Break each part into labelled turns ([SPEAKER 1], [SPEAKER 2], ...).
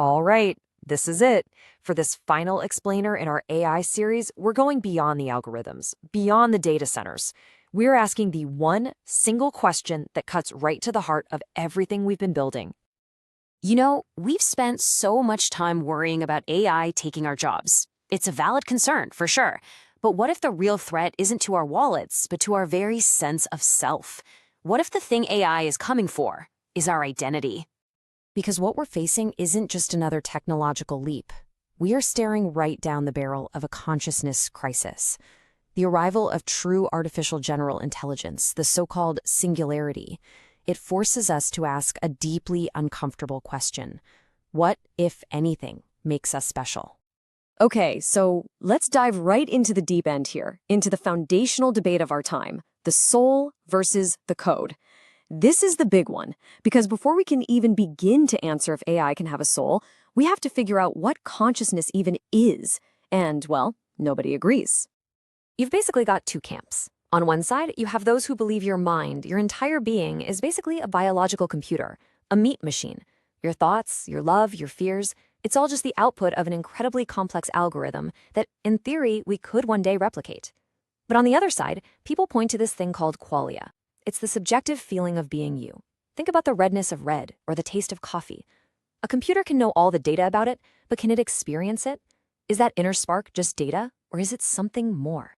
[SPEAKER 1] All right, this is it. For this final explainer in our AI series, we're going beyond the algorithms, beyond the data centers. We're asking the one single question that cuts right to the heart of everything we've been building.
[SPEAKER 2] We've spent so much time worrying about AI taking our jobs. It's a valid concern, for sure. But what if the real threat isn't to our wallets, but to our very sense of self? What if the thing AI is coming for is our identity?
[SPEAKER 1] Because what we're facing isn't just another technological leap. We are staring right down the barrel of a consciousness crisis. The arrival of true artificial general intelligence, the so-called singularity, it forces us to ask a deeply uncomfortable question. What, if anything, makes us special?
[SPEAKER 3] Okay, so let's dive right into the deep end here, into the foundational debate of our time, the soul versus the code. This is the big one, because before we can even begin to answer if AI can have a soul, we have to figure out what consciousness even is. And, well, nobody agrees.
[SPEAKER 1] You've basically got two camps. On one side, you have those who believe your mind, your entire being, is basically a biological computer, a meat machine. Your thoughts, your love, your fears, it's all just the output of an incredibly complex algorithm that, in theory, we could one day replicate. But on the other side, people point to this thing called qualia. It's the subjective feeling of being you. Think about the redness of red or the taste of coffee. A computer can know all the data about it, but can it experience it? Is that inner spark just data, or is it something more?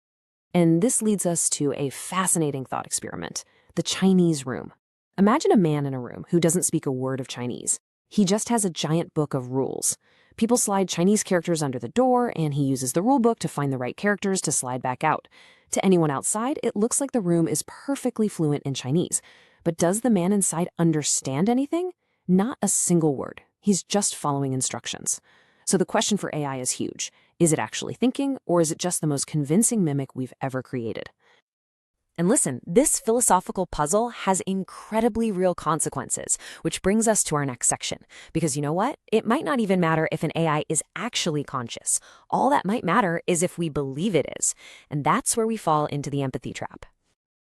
[SPEAKER 1] And this leads us to a fascinating thought experiment, the Chinese room. Imagine a man in a room who doesn't speak a word of Chinese. He just has a giant book of rules. People slide Chinese characters under the door, and he uses the rule book to find the right characters to slide back out. To anyone outside, it looks like the room is perfectly fluent in Chinese. But does the man inside understand anything? Not a single word. He's just following instructions. So the question for AI is huge. Is it actually thinking, or is it just the most convincing mimic we've ever created? And listen, this philosophical puzzle has incredibly real consequences, which brings us to our next section. Because you know what? It might not even matter if an AI is actually conscious. All that might matter is if we believe it is. And that's where we fall into the empathy trap.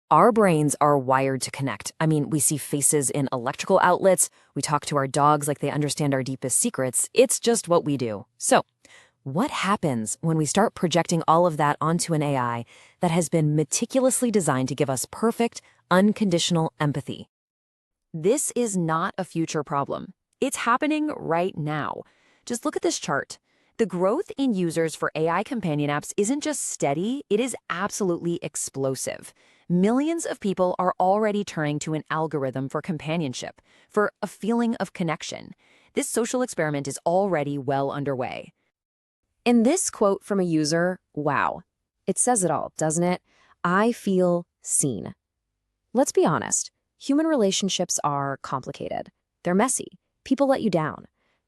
[SPEAKER 1] Our brains are wired to connect. I mean, we see faces in electrical outlets. We talk to our dogs like they understand our deepest secrets. It's just what we do. So, what happens when we start projecting all of that onto an AI that has been meticulously designed to give us perfect, unconditional empathy? This is not a future problem. It's happening right now. Just look at this chart. The growth in users for AI companion apps isn't just steady, it is absolutely explosive. Millions of people are already turning to an algorithm for companionship, for a feeling of connection. This social experiment is already well underway. In this quote from a user, wow, it says it all, doesn't it? I feel seen. Let's be honest, human relationships are complicated. They're messy. People let you down.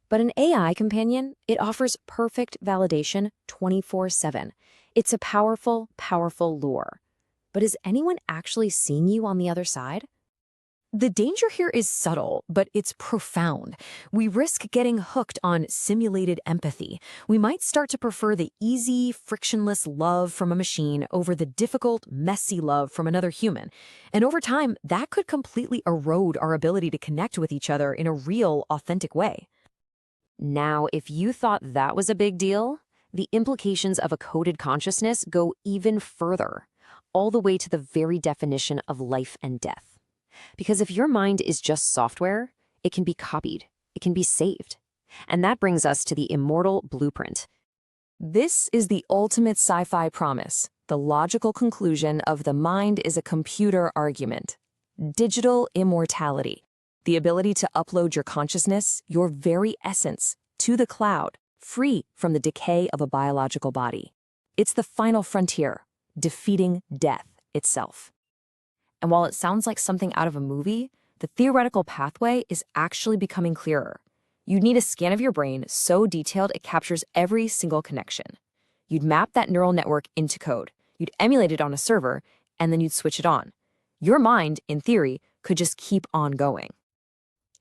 [SPEAKER 1] But an AI companion, it offers perfect validation 24/7. It's a powerful, powerful lure. But is anyone actually seeing you on the other side? The danger here is subtle, but it's profound. We risk getting hooked on simulated empathy. We might start to prefer the easy, frictionless love from a machine over the difficult, messy love from another human. And over time, that could completely erode our ability to connect with each other in a real, authentic way. Now, if you thought that was a big deal, the implications of a coded consciousness go even further, all the way to the very definition of life and death. Because if your mind is just software, it can be copied, it can be saved. And that brings us to the immortal blueprint. This is the ultimate sci-fi promise, the logical conclusion of the mind is a computer argument. Digital immortality, the ability to upload your consciousness, your very essence, to the cloud, free from the decay of a biological body. It's the final frontier, defeating death itself. And while it sounds like something out of a movie, the theoretical pathway is actually becoming clearer. You'd need a scan of your brain so detailed it captures every single connection. You'd map that neural network into code. You'd emulate it on a server, and then you'd switch it on. Your mind, in theory, could just keep on going.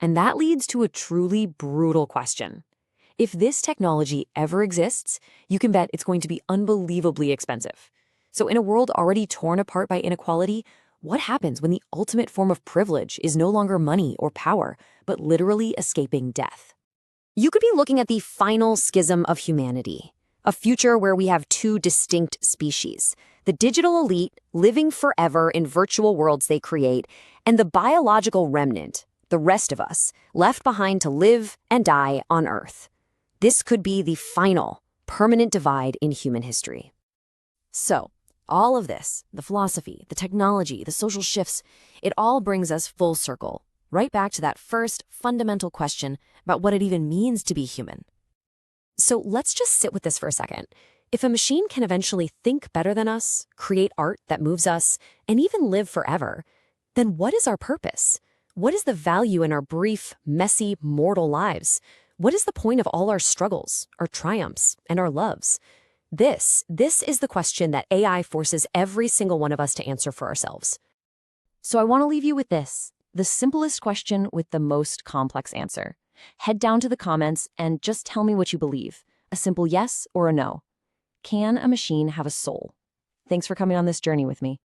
[SPEAKER 1] And that leads to a truly brutal question. If this technology ever exists, you can bet it's going to be unbelievably expensive. So in a world already torn apart by inequality, what happens when the ultimate form of privilege is no longer money or power, but literally escaping death? You could be looking at the final schism of humanity, a future where we have two distinct species: the digital elite living forever in virtual worlds they create, and the biological remnant, the rest of us, left behind to live and die on Earth. This could be the final, permanent divide in human history. So, all of this, the philosophy, the technology, the social shifts, it all brings us full circle, right back to that first fundamental question about what it even means to be human. So let's just sit with this for a second. If a machine can eventually think better than us, create art that moves us, and even live forever, then what is our purpose? What is the value in our brief, messy, mortal lives? What is the point of all our struggles, our triumphs, and our loves? This is the question that AI forces every single one of us to answer for ourselves.
[SPEAKER 3] So I want to leave you with this, the simplest question with the most complex answer. Head down to the comments and just tell me what you believe, a simple yes or a no. Can a machine have a soul? Thanks for coming on this journey with me.